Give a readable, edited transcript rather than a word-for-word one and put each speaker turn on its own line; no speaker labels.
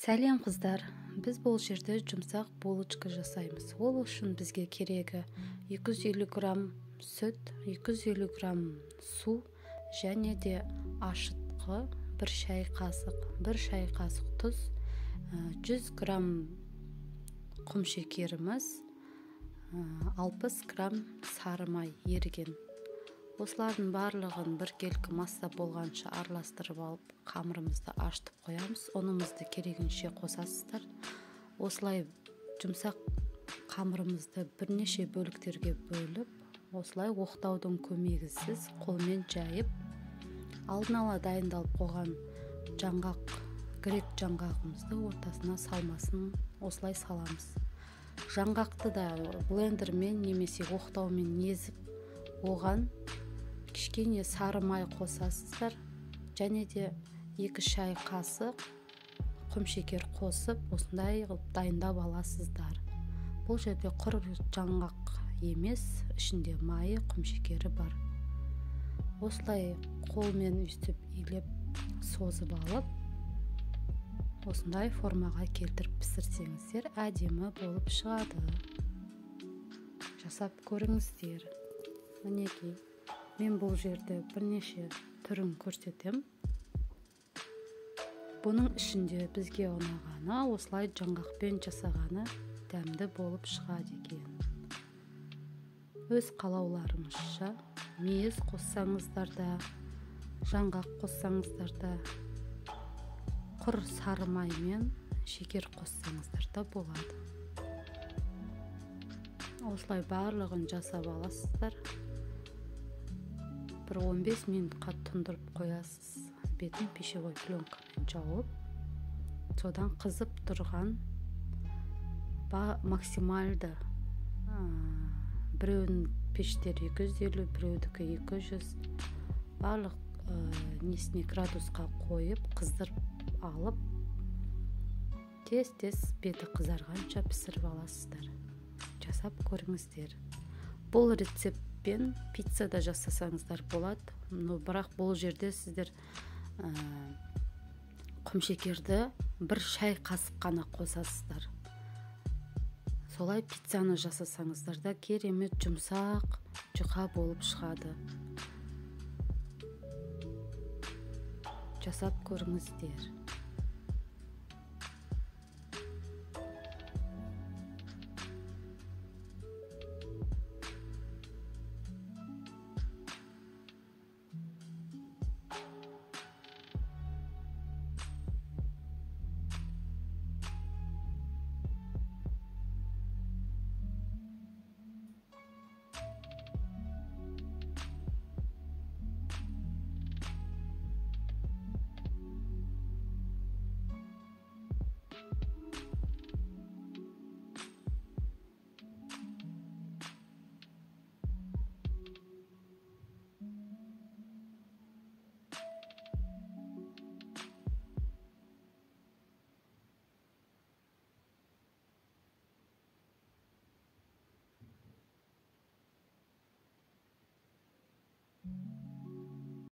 Сәлем қыздар, біз бұл жерде жұмсақ булочка жасаймыз. Ол үшін бізге керегі 250 грамм сүт, 250 грамм су және де ашытқы 1 шай қасық тұз, 100 грамм құм шекеріміз, 60 грамм сары май еріген. Осылардың барлығын біркелкі масса болғанша араластырып алып, қамырымызды ашытып қоямыз. Ұнымызды керегенше қосасыздар. Осылай жұмсақ қамырымызды бірнеше бөліктерге бөліп, осылай оқтаудың көмегісіз қолмен жайып, алдын ала дайындалып қойған грек жаңғағымызды ортасына салмасын осылай саламыз. Жаңғақты да блендермен немесе оқтаумен езіп, оған кішкене сары май қосасыздар, және де 2 шай қасық құм шекер қосып, осындай қылып дайындап аласыздар. Бұл жерде құр жаңғақ емес, ішінде майы, құм шекері бар. Осылай қолмен үстіп илеп созып алып, осындай формаға келтіріп пісірсеңіздер, әдемі болып шығады. Жасап көріңіздер. Мінекей, мен бұл жерде бірнеше түрін көрсетем. Бұның ішінде бізге ұнағаны, осылай жаңғақпен жасағаны дәмді болып шығады екен. Өз қалауларыңызша мейіз қоссаңыздар да, жаңғақ қоссаңыздар да, құр сары май мен шекер қоссаңыздар да болады. Осылай барлығын жасап аласыздар. Бір 15 минутқа тұндырып қоясыз. Бетін пищевой пленкамен жауып, содан қызып тұрған максималды біреудің пештері 250, біреудікі 200, барлық несіне градусқа қойып, қыздырып алып, тез беті қызарғанша пісіріп аласыздар. Жасап көріңіздер. Бұл рецептпен пицца да жасасаңыздар болады, бірақ бұл жерде сіздер құм шекерді 1 шай қасық қана қосасыздар. Солай пиццаны жасасаңыздар да керемет жұмсақ, жұқа болып шығады. Жасап көріңіздер.